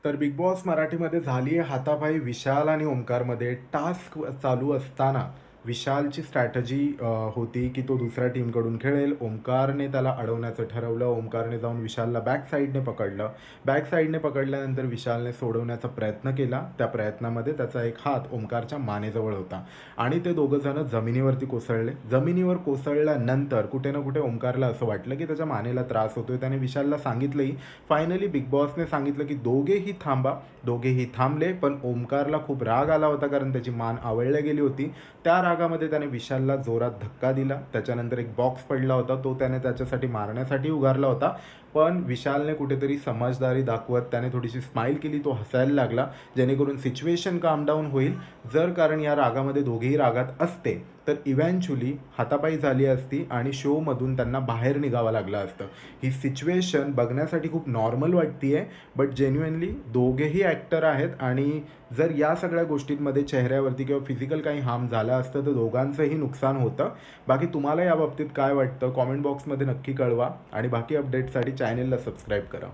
तर big boss मराठीमध्ये झाली आहे हातापायी विशाल आणि ओमकारमध्ये. टास्क चालू असताना विशालची स्ट्रॅटजी होती की तो दुसऱ्या टीमकडून खेळेल. ओमकारने त्याला अडवण्याचं ठरवलं. ओमकारने जाऊन विशालला बॅक साईडने पकडलं. बॅक साईडने पकडल्यानंतर विशालने सोडवण्याचा प्रयत्न केला. त्या प्रयत्नामध्ये त्याचा एक हात ओमकारच्या मानेजवळ होता आणि ते दोघंजणं जमिनीवरती कोसळले. जमिनीवर कोसळल्यानंतर कुठे ना कुठे ओमकारला असं वाटलं की त्याच्या मानेला त्रास होतोय. त्याने विशालला सांगितलंही. फायनली बिग बॉसने सांगितलं की दोघेही थांबा. दोघेही थांबले, पण ओमकारला खूप राग आला होता कारण त्याची मान आवळल्या गेली होती. त्या रागामध्ये त्याने विशालला जोरात धक्का दिला. त्याच्यानंतर एक बॉक्स पडला होता, तो त्याने त्याच्यासाठी मारण्यासाठी उगारला होता. पण विशालने कुठेतरी समजदारी दाखवत त्याने थोडीशी स्माईल केली. तो हसायला लागला जेणेकरून सिच्युएशन काम डाऊन होईल. जर कारण या रागामध्ये दोघेही रागात असते तर इव्हेंच्युअली हातापायी झाली असती आणि शोमधून त्यांना बाहेर निघावं लागलं असतं. ही सिच्युएशन बघण्यासाठी खूप नॉर्मल वाटते आहे, बट जेन्युइनली दोघेही ॲक्टर आहेत आणि जर या सगळ्या गोष्टींमध्ये चेहऱ्यावरती किंवा फिजिकल काही हार्म झालं असतं तर दोघांचंही नुकसान होतं. बाकी तुम्हाला या बाबतीत काय वाटतं कॉमेंट बॉक्समध्ये नक्की कळवा आणि बाकी अपडेट्ससाठी चॅनलला सबस्क्राईब करा.